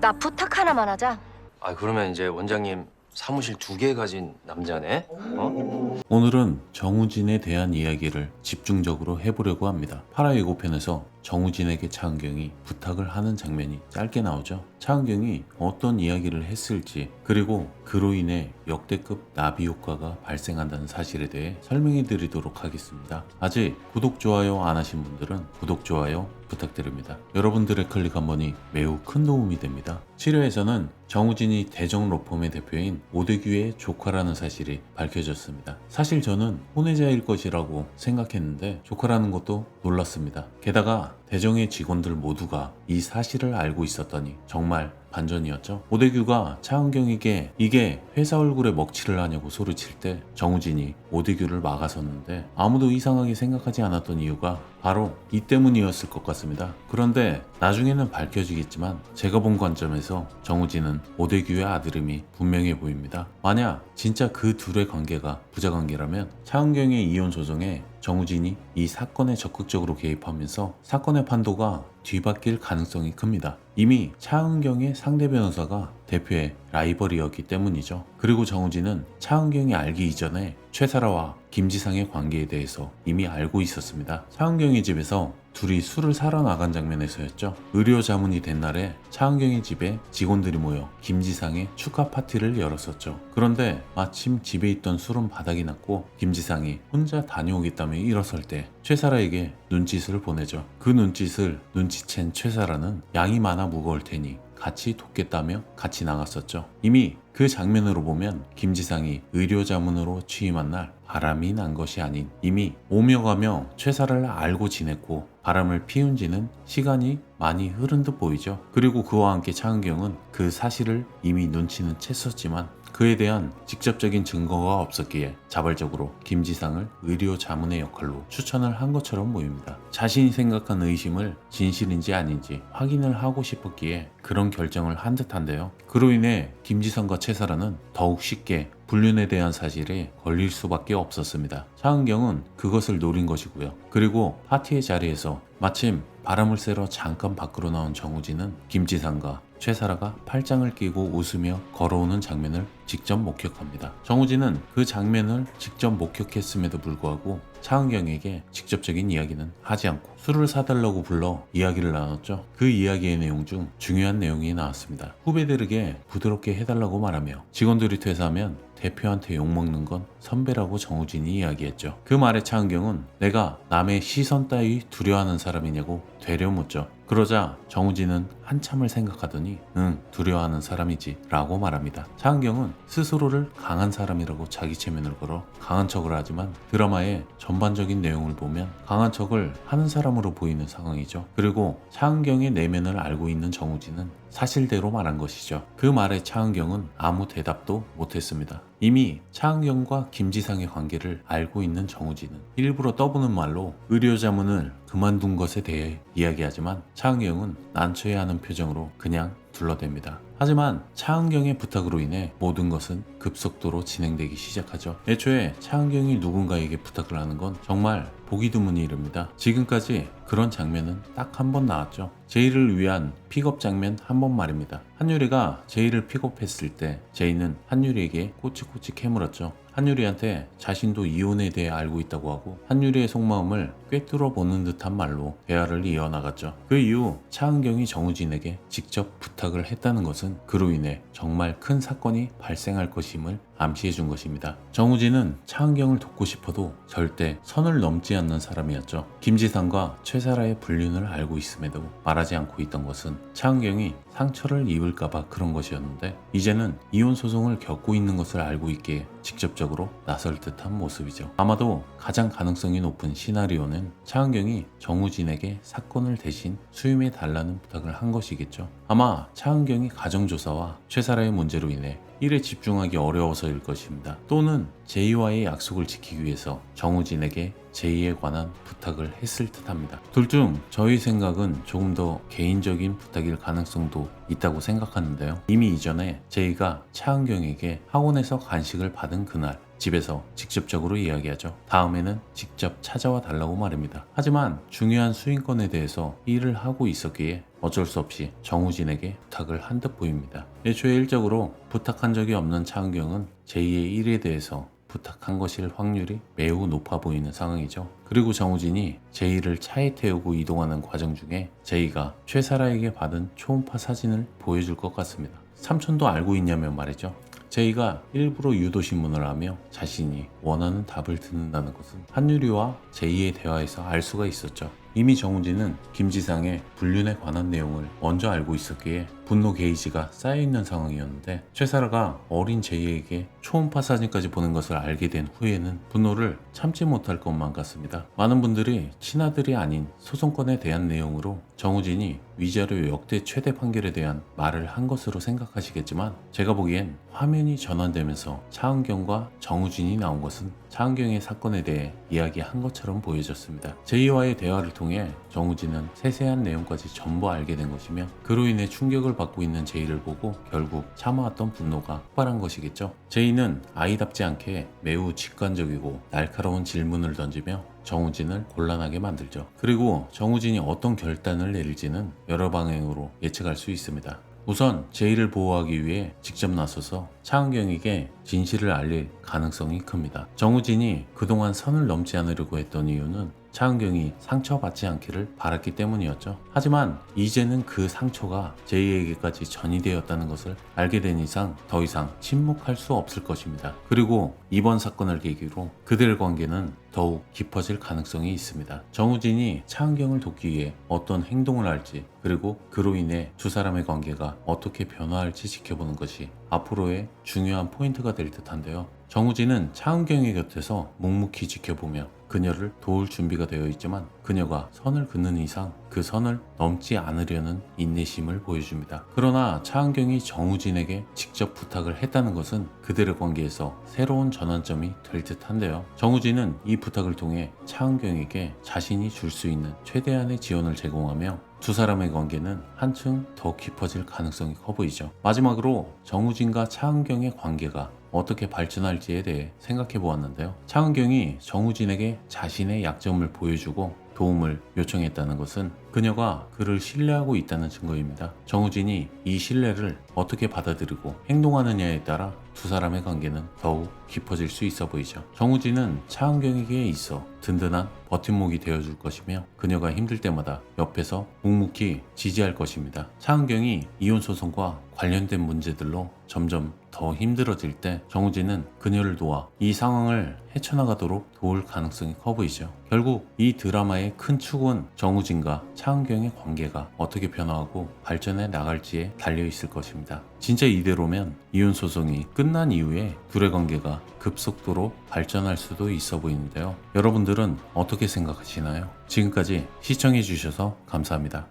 나 부탁 하나만 하자. 아 그러면 이제 원장님 사무실 2개 가진 남자네? 어? 오늘은 정우진에 대한 이야기를 집중적으로 해보려고 합니다. 파라 예고편에서 정우진에게 차은경이 부탁을 하는 장면이 짧게 나오죠. 차은경이 어떤 이야기를 했을지, 그리고 그로 인해 역대급 나비 효과가 발생한다는 사실에 대해 설명해 드리도록 하겠습니다. 아직 구독, 좋아요 안 하신 분들은 구독, 좋아요 부탁드립니다. 여러분들의 클릭 한 번이 매우 큰 도움이 됩니다. 7회에서는 정우진이 대정 로펌의 대표인 오대규의 조카라는 사실이 밝혀졌습니다. 사실 저는 혼외자일 것이라고 생각했는데 조카라는 것도 놀랐습니다. 게다가 대정의 직원들 모두가 이 사실을 알고 있었더니 정말 반전이었죠. 오대규가 차은경에게 이게 회사 얼굴에 먹칠을 하냐고 소리칠 때 정우진이 오대규를 막아섰는데 아무도 이상하게 생각하지 않았던 이유가 바로 이 때문이었을 것 같습니다. 그런데 나중에는 밝혀지겠지만 제가 본 관점에서 정우진은 오대규의 아들임이 분명해 보입니다. 만약 진짜 그 둘의 관계가 부자관계라면 차은경의 이혼 소송에 정우진이 이 사건에 적극적으로 개입하면서 사건의 판도가 뒤바뀔 가능성이 큽니다. 이미 차은경의 상대 변호사가 대표의 라이벌이었기 때문이죠. 그리고 정우진은 차은경이 알기 이전에 최사라와 김지상의 관계에 대해서 이미 알고 있었습니다. 차은경의 집에서 둘이 술을 사러 나간 장면에서였죠. 의료 자문이 된 날에 차은경의 집에 직원들이 모여 김지상의 축하 파티를 열었었죠. 그런데 마침 집에 있던 술은 바닥이 났고 김지상이 혼자 다녀오겠다며 일어설 때 최사라에게 눈짓을 보내죠. 그 눈짓을 눈치챈 최사라는 양이 많아 무거울 테니 같이 돕겠다며 같이 나갔었죠. 이미 그 장면으로 보면 김지상이 의료 자문으로 취임한 날 바람이 난 것이 아닌 이미 오며 가며 최사라를 알고 지냈고 바람을 피운 지는 시간이 많이 흐른 듯 보이죠. 그리고 그와 함께 차은경은 그 사실을 이미 눈치는 챘었지만 그에 대한 직접적인 증거가 없었기에 자발적으로 김지상을 의료 자문의 역할로 추천을 한 것처럼 보입니다. 자신이 생각한 의심을 진실인지 아닌지 확인을 하고 싶었기에 그런 결정을 한 듯한데요. 그로 인해 김지상과 최사라는 더욱 쉽게 불륜에 대한 사실에 걸릴 수밖에 없었습니다. 차은경은 그것을 노린 것이고요. 그리고 파티의 자리에서 마침 바람을 쐬러 잠깐 밖으로 나온 정우진은 김지상과 최사라가 팔짱을 끼고 웃으며 걸어오는 장면을 직접 목격합니다. 정우진은 그 장면을 직접 목격했음에도 불구하고 차은경에게 직접적인 이야기는 하지 않고 술을 사달라고 불러 이야기를 나눴죠. 그 이야기의 내용 중 중요한 내용이 나왔습니다. 후배들에게 부드럽게 해달라고 말하며 직원들이 퇴사하면 대표한테 욕먹는 건 선배라고 정우진이 이야기했죠. 그 말에 차은경은 내가 남의 시선 따위 두려워하는 사람이냐고 되려 묻죠. 그러자 정우진은 한참을 생각하더니 응, 두려워하는 사람이지 라고 말합니다. 차은경은 스스로를 강한 사람이라고 자기 체면을 걸어 강한 척을 하지만 드라마의 전반적인 내용을 보면 강한 척을 하는 사람으로 보이는 상황이죠. 그리고 차은경의 내면을 알고 있는 정우진은 사실대로 말한 것이죠. 그 말에 차은경은 아무 대답도 못했습니다. 이미 차은경과 김지상의 관계를 알고 있는 정우진은 일부러 떠보는 말로 의료 자문을 그만둔 것에 대해 이야기하지만 차은경은 난처해하는 표정으로 그냥 둘러댑니다. 하지만 차은경의 부탁으로 인해 모든 것은 급속도로 진행되기 시작하죠. 애초에 차은경이 누군가에게 부탁을 하는 건 정말 보기 드문 일입니다. 지금까지 그런 장면은 딱 한 번 나왔죠. 제이를 위한 픽업 장면 한 번 말입니다. 한유리가 제이를 픽업했을 때 제이는 한유리에게 꼬치꼬치 캐물었죠. 한유리한테 자신도 이혼에 대해 알고 있다고 하고 한유리의 속마음을 꿰뚫어 보는 듯한 말로 대화를 이어나갔죠. 그 이후 차은경이 정우진에게 직접 부탁을 했다는 것은 그로 인해 정말 큰 사건이 발생할 것임을 암시해 준 것입니다. 정우진은 차은경을 돕고 싶어도 절대 선을 넘지 않는 사람이었죠. 김지상과 최사라의 불륜을 알고 있음에도 말하지 않고 있던 것은 차은경이 상처를 입을까봐 그런 것이었는데 이제는 이혼 소송을 겪고 있는 것을 알고 있기에 직접적으로 나설 듯한 모습이죠. 아마도 가장 가능성이 높은 시나리오는 차은경이 정우진에게 사건을 대신 수임해 달라는 부탁을 한 것이겠죠. 아마 차은경이 가정조사와 최사라의 문제로 인해 일에 집중하기 어려워서일 것입니다. 또는 제이와의 약속을 지키기 위해서 정우진에게 제이에 관한 부탁을 했을 듯합니다. 둘 중 저희 생각은 조금 더 개인적인 부탁일 가능성도 있다고 생각하는데요. 이미 이전에 제이가 차은경에게 학원에서 간식을 받은 그날 집에서 직접적으로 이야기하죠. 다음에는 직접 찾아와 달라고 말입니다. 하지만 중요한 수인권에 대해서 일을 하고 있었기에 어쩔 수 없이 정우진에게 부탁을 한 듯 보입니다. 애초에 일적으로 부탁한 적이 없는 차은경은 제2의 일에 대해서 부탁한 것일 확률이 매우 높아 보이는 상황이죠. 그리고 정우진이 제이를 차에 태우고 이동하는 과정 중에 제이가 최사라에게 받은 초음파 사진을 보여줄 것 같습니다. 삼촌도 알고 있냐면 말이죠. 제이가 일부러 유도신문을 하며 자신이 원하는 답을 듣는다는 것은 한유리와 제이의 대화에서 알 수가 있었죠. 이미 정우진은 김지상의 불륜에 관한 내용을 먼저 알고 있었기에 분노 게이지가 쌓여있는 상황이었는데 최사라가 어린 제이에게 초음파 사진까지 보낸 것을 알게 된 후에는 분노를 참지 못할 것만 같습니다. 많은 분들이 친아들이 아닌 소송건에 대한 내용으로 정우진이 위자료 역대 최대 판결에 대한 말을 한 것으로 생각하시겠지만 제가 보기엔 화면이 전환되면서 차은경과 정우진이 나온 것은 차은경의 사건에 대해 이야기한 것처럼 보여졌습니다. 제이와의 대화를 통해 정우진은 세세한 내용까지 전부 알게 된 것이며 그로 인해 충격을 받고 있는 제이를 보고 결국 참아왔던 분노가 폭발한 것이겠죠. 제이는 아이답지 않게 매우 직관적이고 날카로운 질문을 던지며 정우진을 곤란하게 만들죠. 그리고 정우진이 어떤 결단을 내릴지는 여러 방향으로 예측할 수 있습니다. 우선 제이를 보호하기 위해 직접 나서서 차은경에게 진실을 알릴 가능성이 큽니다. 정우진이 그동안 선을 넘지 않으려고 했던 이유는 차은경이 상처받지 않기를 바랐기 때문이었죠. 하지만 이제는 그 상처가 제이에게까지 전이되었다는 것을 알게 된 이상 더 이상 침묵할 수 없을 것입니다. 그리고 이번 사건을 계기로 그들의 관계는 더욱 깊어질 가능성이 있습니다. 정우진이 차은경을 돕기 위해 어떤 행동을 할지 그리고 그로 인해 두 사람의 관계가 어떻게 변화할지 지켜보는 것이 앞으로의 중요한 포인트가 될 듯한데요. 정우진은 차은경의 곁에서 묵묵히 지켜보며 그녀를 도울 준비가 되어 있지만 그녀가 선을 긋는 이상 그 선을 넘지 않으려는 인내심을 보여줍니다. 그러나 차은경이 정우진에게 직접 부탁을 했다는 것은 그들의 관계에서 새로운 전환점이 될 듯한데요. 정우진은 이 부탁을 통해 차은경에게 자신이 줄 수 있는 최대한의 지원을 제공하며 두 사람의 관계는 한층 더 깊어질 가능성이 커 보이죠. 마지막으로 정우진과 차은경의 관계가 어떻게 발전할지에 대해 생각해 보았는데요. 차은경이 정우진에게 자신의 약점을 보여주고 도움을 요청했다는 것은 그녀가 그를 신뢰하고 있다는 증거입니다. 정우진이 이 신뢰를 어떻게 받아들이고 행동하느냐에 따라 두 사람의 관계는 더욱 깊어질 수 있어 보이죠. 정우진은 차은경에게 있어 든든한 버팀목이 되어줄 것이며 그녀가 힘들 때마다 옆에서 묵묵히 지지할 것입니다. 차은경이 이혼 소송과 관련된 문제들로 점점 더 힘들어질 때 정우진은 그녀를 도와 이 상황을 헤쳐나가도록 도울 가능성이 커 보이죠. 결국 이 드라마의 큰 축은 정우진과 차은경의 관계가 어떻게 변화하고 발전해 나갈지에 달려 있을 것입니다. 진짜 이대로면 이혼 소송이 끝난 이후에 둘의 관계가 급속도로 발전할 수도 있어 보이는데요. 여러분들은 어떻게 생각하시나요? 지금까지 시청해 주셔서 감사합니다.